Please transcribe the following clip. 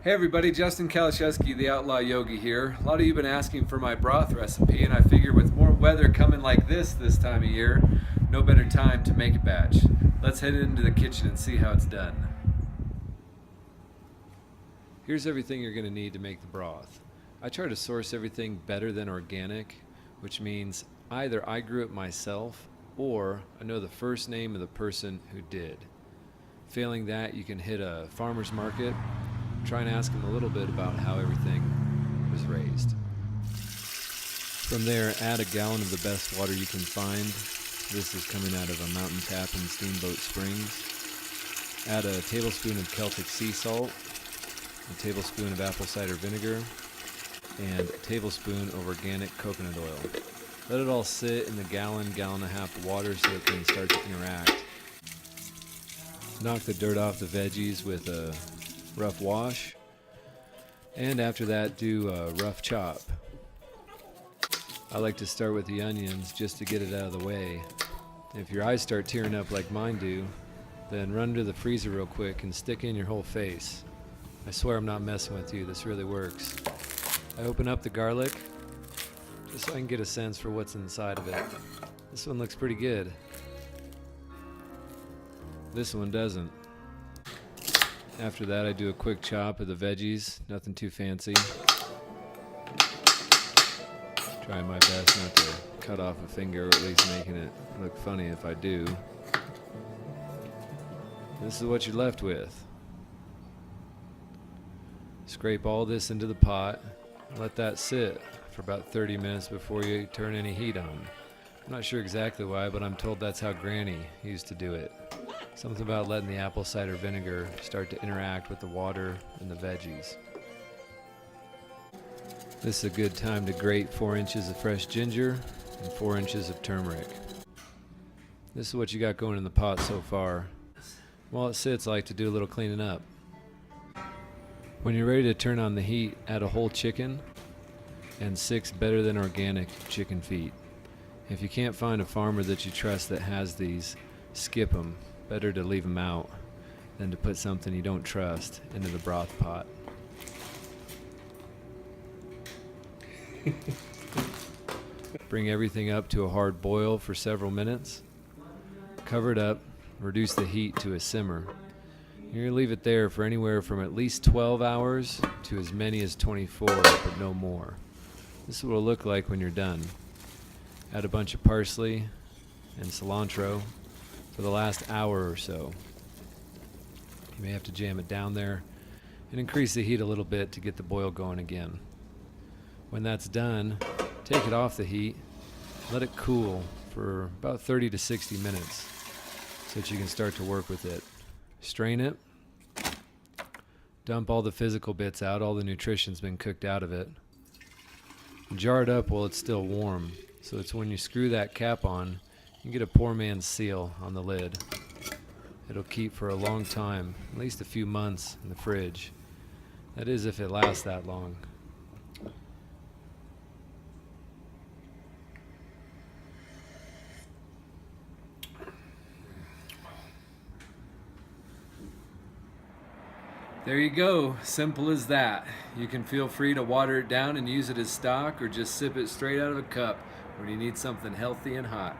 Hey everybody, Justin Kalashevsky, the Outlaw Yogi here. A lot of you have been asking for my broth recipe, and I figure with more weather coming like this time of year, no better time to make a batch. Let's head into the kitchen and see how it's done. Here's everything you're going to need to make the broth. I try to source everything better than organic, which means either I grew it myself or I know the first name of the person who did. Failing that, you can hit a farmer's market. Try and ask them a little bit about how everything was raised. From there, add a gallon of the best water you can find. This is coming out of a mountain tap in Steamboat Springs. Add a tablespoon of Celtic sea salt, a tablespoon of apple cider vinegar, and a tablespoon of organic coconut oil. Let it all sit in the gallon and a half of water so it can start to interact. Knock the dirt off the veggies with a rough wash, and after that do a rough chop. I like to start with the onions just to get it out of the way. If your eyes start tearing up like mine do, then run to the freezer real quick and stick in your whole face. I swear I'm not messing with you, this really works. I open up the garlic just so I can get a sense for what's inside of it. This one looks pretty good. This one doesn't. After that, I do a quick chop of the veggies, nothing too fancy. Trying my best not to cut off a finger, or at least making it look funny if I do. This is what you're left with. Scrape all this into the pot, let that sit for about 30 minutes before you turn any heat on. I'm not sure exactly why, but I'm told that's how Granny used to do it. Something about letting the apple cider vinegar start to interact with the water and the veggies. This is a good time to grate 4 inches of fresh ginger and 4 inches of turmeric. This is what you got going in the pot so far. While it sits, I like to do a little cleaning up. When you're ready to turn on the heat, add a whole chicken and 6 better than organic chicken feet. If you can't find a farmer that you trust that has these, skip them. Better to leave them out than to put something you don't trust into the broth pot. Bring everything up to a hard boil for several minutes. Cover it up, reduce the heat to a simmer. You're going to leave it there for anywhere from at least 12 hours to as many as 24, but no more. This is what it'll look like when you're done. Add a bunch of parsley and cilantro for the last hour or so. You may have to jam it down there and increase the heat a little bit to get the boil going again. When that's done, take it off the heat, let it cool for about 30 to 60 minutes so that you can start to work with it. Strain it, dump all the physical bits out, all the nutrition's been cooked out of it. Jar it up while it's still warm, so it's when you screw that cap on, you get a poor man's seal on the lid. It'll keep for a long time, at least a few months in the fridge. That is if it lasts that long. There you go, simple as that. You can feel free to water it down and use it as stock, or just sip it straight out of a cup when you need something healthy and hot.